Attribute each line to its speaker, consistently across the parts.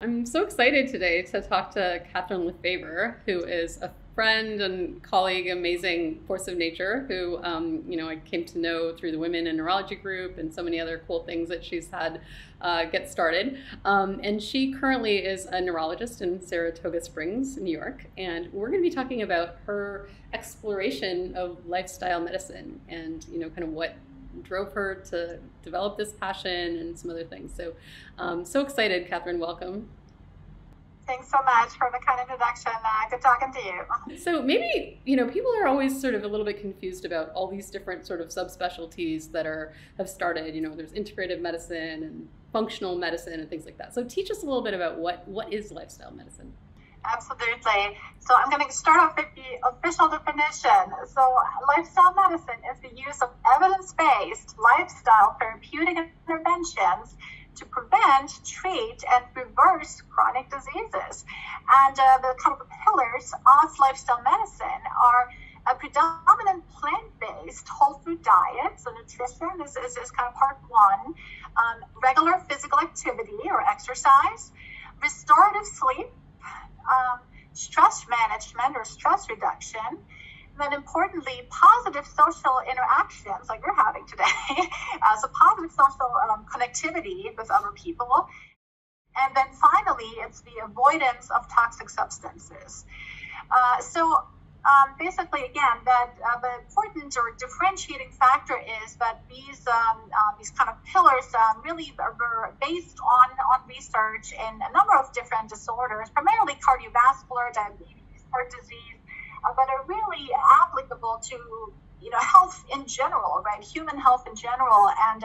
Speaker 1: I'm so excited today to talk to Kathrin LaFaver, who is a friend and colleague, amazing force of nature, who I came to know through the Women Neurologists Group and so many other cool things that she's had get started. And she currently is a neurologist in Saratoga Springs, New York, and we're going to be talking about her exploration of lifestyle medicine and kind of what drove her to develop this passion and some other things. So excited, Kathrin. Welcome.
Speaker 2: Thanks so much for the kind introduction. Good talking to you.
Speaker 1: So maybe, people are always sort of a little bit confused about all these different sort of subspecialties that have started. There's integrative medicine and functional medicine and things like that. So teach us a little bit about what is lifestyle medicine.
Speaker 2: Absolutely. So I'm going to start off with the official definition. So lifestyle medicine is the use of evidence-based lifestyle therapeutic interventions to prevent, treat, and reverse chronic diseases. And the kind of pillars of lifestyle medicine are a predominant plant-based whole food diet. So nutrition is kind of part one. Regular physical activity or exercise, restorative sleep, stress management or stress reduction, and then importantly, positive social interactions like we're having today, so positive social connectivity with other people, and then finally, it's the avoidance of toxic substances. Basically, again, that the important or differentiating factor is that these kind of pillars really are based on research in a number of different disorders, primarily cardiovascular, diabetes, heart disease, but are really applicable to health in general, right? Human health in general. And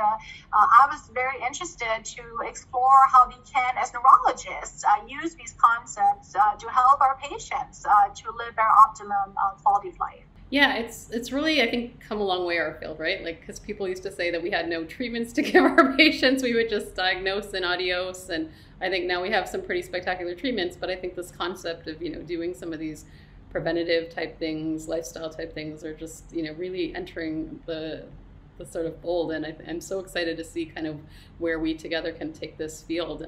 Speaker 2: I was very interested to explore how we can, as neurologists, use these concepts to help our patients to live their optimum quality of life.
Speaker 1: Yeah, it's really, I think, come a long way, our field, right? Like, because people used to say that we had no treatments to give our patients. We would just diagnose and adios. And I think now we have some pretty spectacular treatments. But I think this concept of, doing some of these preventative type things, lifestyle type things are just, really entering the sort of fold. And I'm so excited to see kind of where we together can take this field.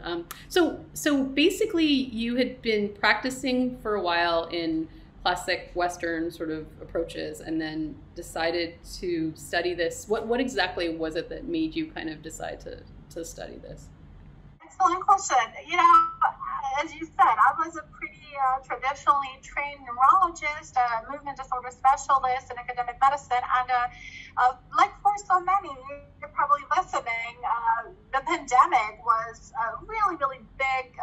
Speaker 1: So basically you had been practicing for a while in classic Western sort of approaches and then decided to study this. What exactly was it that made you kind of decide to study this?
Speaker 2: Excellent question. As you said, I was a pretty traditionally trained neurologist, movement disorder specialist in academic medicine, and like for so many, you're probably listening, the pandemic was a really, really big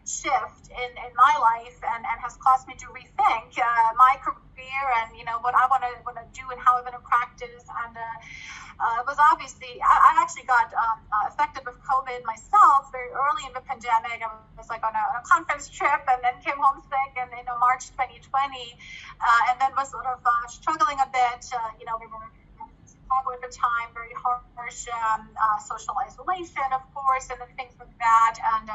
Speaker 2: shift in my life and has caused me to rethink my career and what I want to do and how I want to practice. And it was obviously I actually got affected with COVID myself very early in the pandemic. I was like on a conference trip and then came home sick in March 2020, and then was sort of struggling a bit. We were Chicago at the time, very harsh social isolation, of course, and things like that, and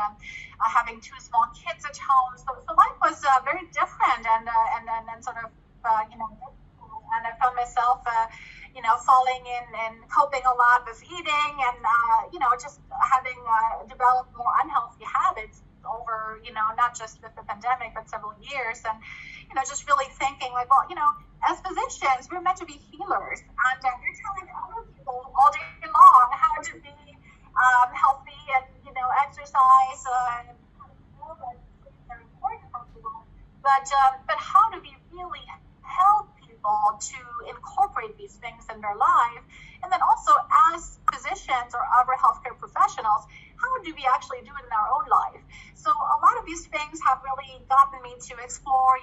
Speaker 2: having two small kids at home. So life was very different, and sort of, and I found myself, falling in and coping a lot with eating and, just having developed more unhealthy habits over, not just with the pandemic, but several years. And, just really thinking like, well, as physicians, we're meant to be healers. And we're telling other people all day long how to be healthy and, exercise and very important for people. But how do we really help people to incorporate these things in their life? And then also as physicians or other healthcare professionals, how do we actually do it in our own life? So a lot of these things have really gotten me to explore,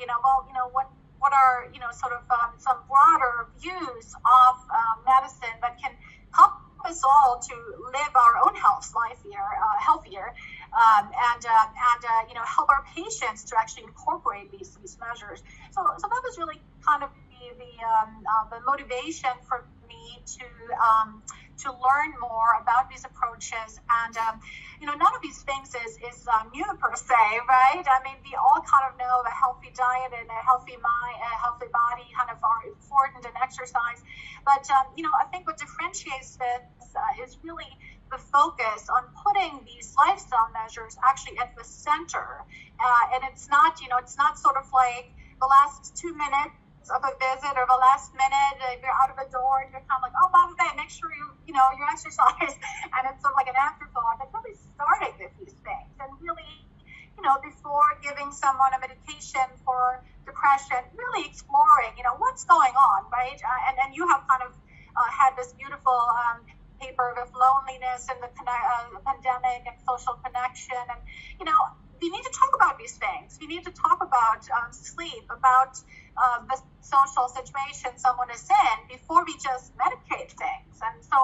Speaker 2: what are, sort of some broader views of medicine that can help us all to live our own healthier, and help our patients to actually incorporate these measures. So that was really kind of the motivation for me to learn more about these approaches. And none of these things is new per se, right? I mean, we all kind of know a healthy diet and a healthy mind, a healthy body kind of are important in exercise. But I think what differentiates this is really the focus on putting these lifestyle measures actually at the center. And it's not, it's not sort of like the last 2 minutes of a visit or the last minute you're out of the door and you're kind of like, oh, by the way, make sure you exercise, and it's sort of like an afterthought. But really starting with these things and really, before giving someone a medication for depression, really exploring, what's going on, right? And you have kind of had this beautiful paper with loneliness and the pandemic and social connection, and we need to talk about these things. We need to talk about sleep, about the social situation someone is in before we just medicate things. And so,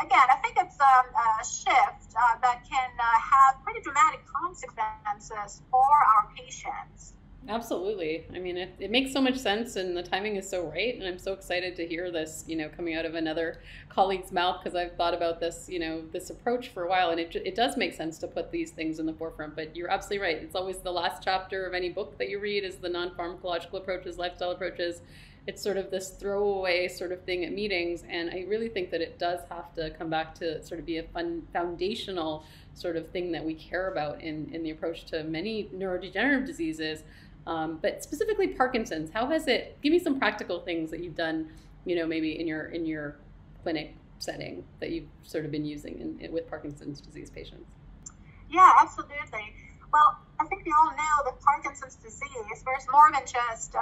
Speaker 2: again, I think it's a shift that can have pretty dramatic consequences for our patients.
Speaker 1: Absolutely. I mean, it makes so much sense, and the timing is so right. And I'm so excited to hear this, coming out of another colleague's mouth, because I've thought about this, this approach for a while, and it does make sense to put these things in the forefront. But you're absolutely right. It's always the last chapter of any book that you read is the non-pharmacological approaches, lifestyle approaches. It's sort of this throwaway sort of thing at meetings, and I really think that it does have to come back to sort of be a foundational sort of thing that we care about in the approach to many neurodegenerative diseases. But specifically Parkinson's, how has it, give me some practical things that you've done, maybe in your clinic setting that you've sort of been using with Parkinson's disease patients.
Speaker 2: Yeah, absolutely. Well, I think we all know that Parkinson's disease, there's more than just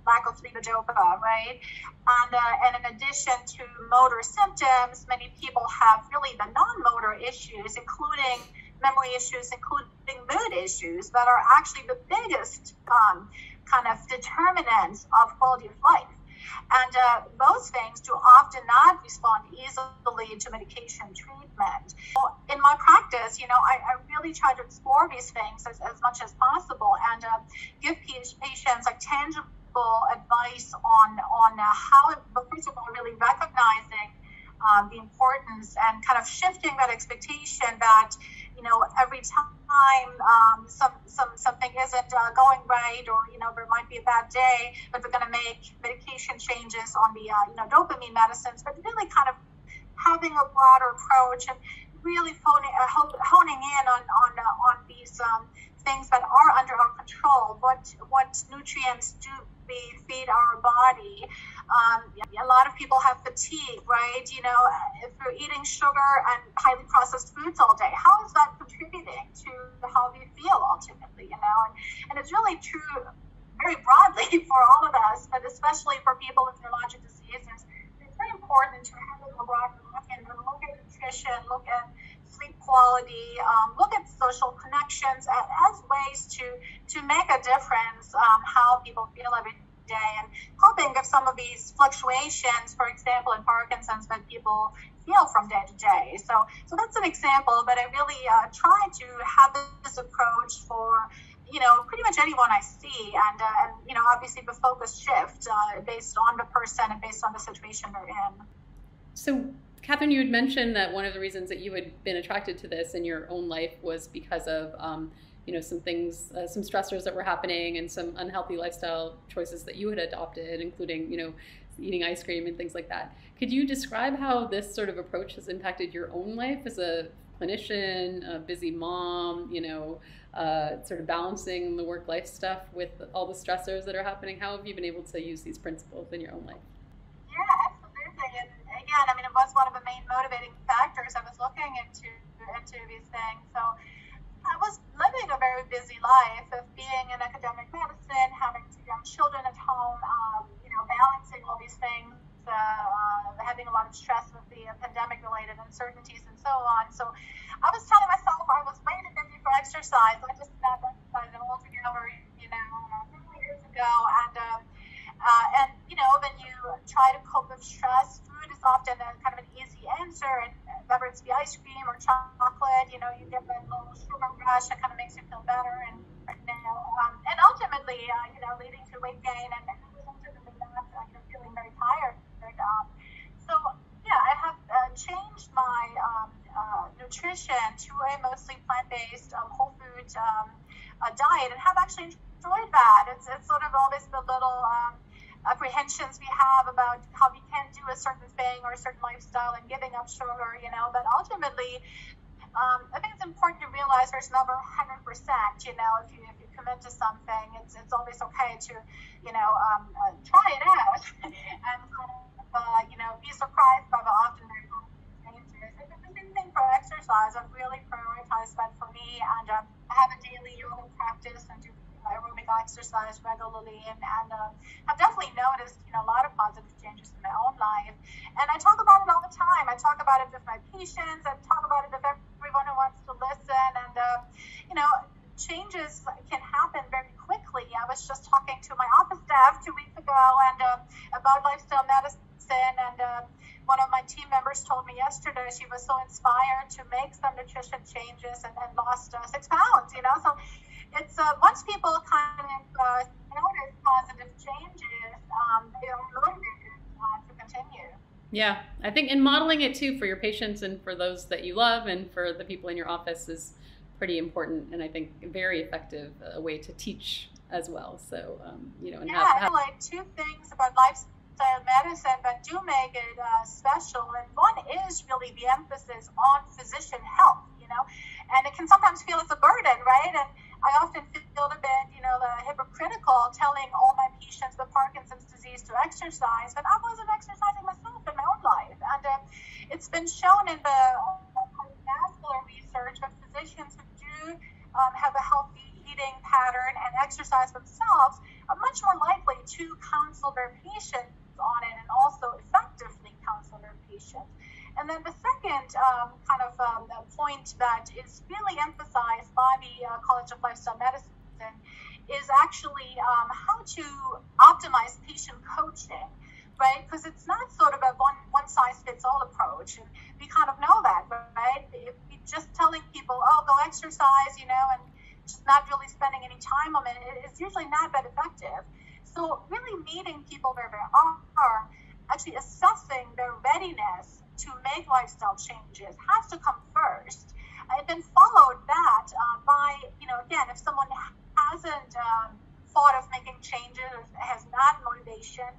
Speaker 2: lack of levodopa, right? And in addition to motor symptoms, many people have really the non-motor issues, including memory issues, including mood issues, that are actually the biggest kind of determinants of quality of life. And those things do often not respond easily to medication treatment. So in my practice, I really try to explore these things as much as possible and give patients like tangible advice on how, first of all, really recognizing the importance and kind of shifting that expectation that every time something isn't going right, or there might be a bad day, but we're going to make medication changes on the dopamine medicines, but really kind of having a broader approach and really honing in on these things that are under our control. What nutrients do we feed our body? A lot of people have fatigue, right? If you're eating sugar and highly processed foods all day, how is that contributing to how we feel ultimately? And it's really true very broadly for all of us, but especially for people with neurologic diseases. It's very important to have a broader look and look at nutrition, look at sleep quality, look at social connections as ways to make a difference how people feel every day, and hoping if some of these fluctuations, for example, in Parkinson's, that people feel from day to day. So that's an example, but I really try to have this approach for pretty much anyone I see, and obviously the focus shift based on the person and based on the situation they're in.
Speaker 1: So, Kathrin, you had mentioned that one of the reasons that you had been attracted to this in your own life was because of some things, some stressors that were happening and some unhealthy lifestyle choices that you had adopted, including, eating ice cream and things like that. Could you describe how this sort of approach has impacted your own life as a clinician, a busy mom, sort of balancing the work-life stuff with all the stressors that are happening? How have you been able to use these principles in your own life?
Speaker 2: Yeah, absolutely. And again, it was one of the main motivating factors. I was looking into these things. So I was living a very busy life of being in academic medicine, having 2 young children at home, balancing all these things, having a lot of stress with the pandemic-related uncertainties and so on. So I was telling myself I was way too busy for exercise. I just stopped exercising altogether, several years ago. And when you try to cope with stress, food is often kind of an easy answer. And whether it's the ice cream or chocolate, you get that little sugar rush that kind of makes you feel better. And ultimately, leading to weight gain and ultimately not feeling very tired. So yeah, I have changed my nutrition to a mostly plant-based, whole food diet, and have actually enjoyed that. It's sort of always the little apprehensions we have about how we can do a certain thing or a certain lifestyle and giving up sugar, but ultimately, I think it's important to realize there's never 100%, if you commit to something, it's always okay to, try it out and be surprised by the often very changes. It's the same thing for exercise. I've really prioritized that for me, and I have a daily yoga practice and do aerobic exercise regularly, and I've definitely noticed, a lot of positive changes in my own life. And I talk about it all the time. I talk about it with my patients. I talk about it with everyone who wants to listen. And, changes can happen very quickly. I was just talking to my office staff 2 weeks ago and about lifestyle medicine, and one of my team members told me yesterday she was so inspired to make some nutrition changes and lost 6 pounds, So it's once people kind of notice positive changes, they are motivated to continue.
Speaker 1: Yeah, I think in modeling it too for your patients and for those that you love and for the people in your office is pretty important, and I think very effective way to teach as well. So, and
Speaker 2: I like 2 things about lifestyle medicine that do make it special, and one is really the emphasis on physician health, and it can sometimes feel as a burden, right? And I often feel a bit, hypocritical telling all my patients with Parkinson's disease to exercise, but I wasn't exercising myself in my own life. And it's been shown in the cardiovascular research that physicians who do have a healthy eating pattern and exercise themselves are much more likely to counsel their patients on it and also effectively counsel their patients. And then the second point that is really emphasized by the College of Lifestyle Medicine is actually how to optimize patient coaching, right? Because it's not sort of a one-size-fits-all approach. And we kind of know that, right? If we just telling people, go exercise, and just not really spending any time on it, it's usually not that effective. So really meeting people where they are, actually assessing their readiness to make lifestyle changes has to come first. And then followed that by, again, if someone hasn't thought of making changes or has not motivation,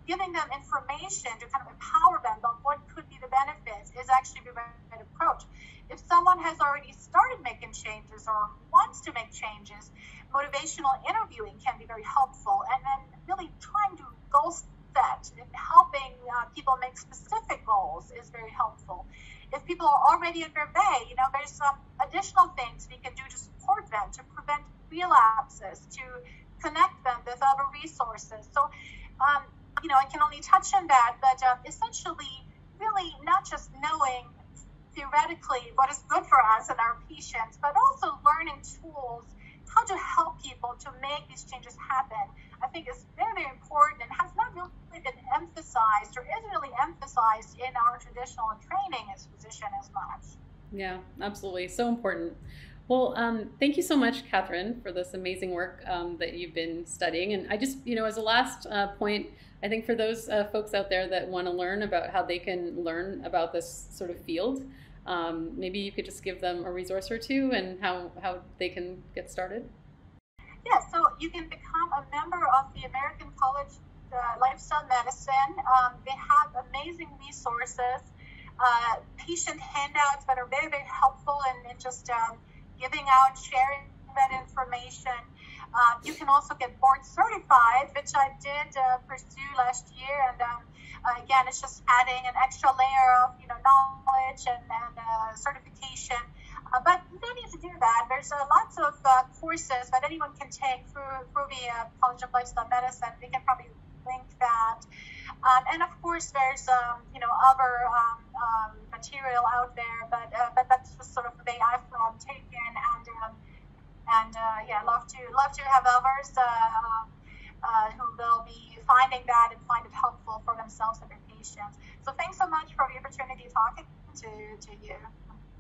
Speaker 2: giving them information to kind of empower them about what could be the benefits is actually the right approach. If someone has already started making changes or wants to make changes, motivational interviewing can be very helpful. And then really trying to goal set and helping people make specific goals is very helpful. If people are already in their bay, there's some additional things we can do to support them, to prevent relapses, to connect them with other resources. So, I can only touch on that, but essentially, really not just knowing theoretically what is good for us and our patients, but also learning tools, how to help people to make these changes happen, I think is very, very important and has not really been emphasized or isn't really emphasized in our traditional training as physicians as much.
Speaker 1: Yeah, absolutely. So important. Well, thank you so much, Kathrin, for this amazing work that you've been studying. And I just, as a last point, I think for those folks out there that want to learn about how they can learn about this sort of field, maybe you could just give them a resource or two and how they can get started.
Speaker 2: Yeah, so you can become a member of the American College Lifestyle Medicine. They have amazing resources, patient handouts that are very, very helpful in just giving out, sharing that information. You can also get board certified, which I did pursue last year, and again, it's just adding an extra layer of knowledge and certification. But you don't need to do that. There's lots of courses that anyone can take through the College of Lifestyle Medicine. We can probably link that. And of course, there's other material out there, but that's just sort of the way I've taken, and love to have others who will be finding that and find it helpful for themselves and their patients. So thanks so much for the opportunity talking to you.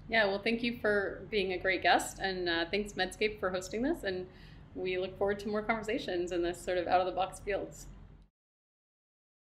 Speaker 1: Yeah, well, thank you for being a great guest, and thanks Medscape for hosting this, and we look forward to more conversations in this sort of out-of-the-box fields.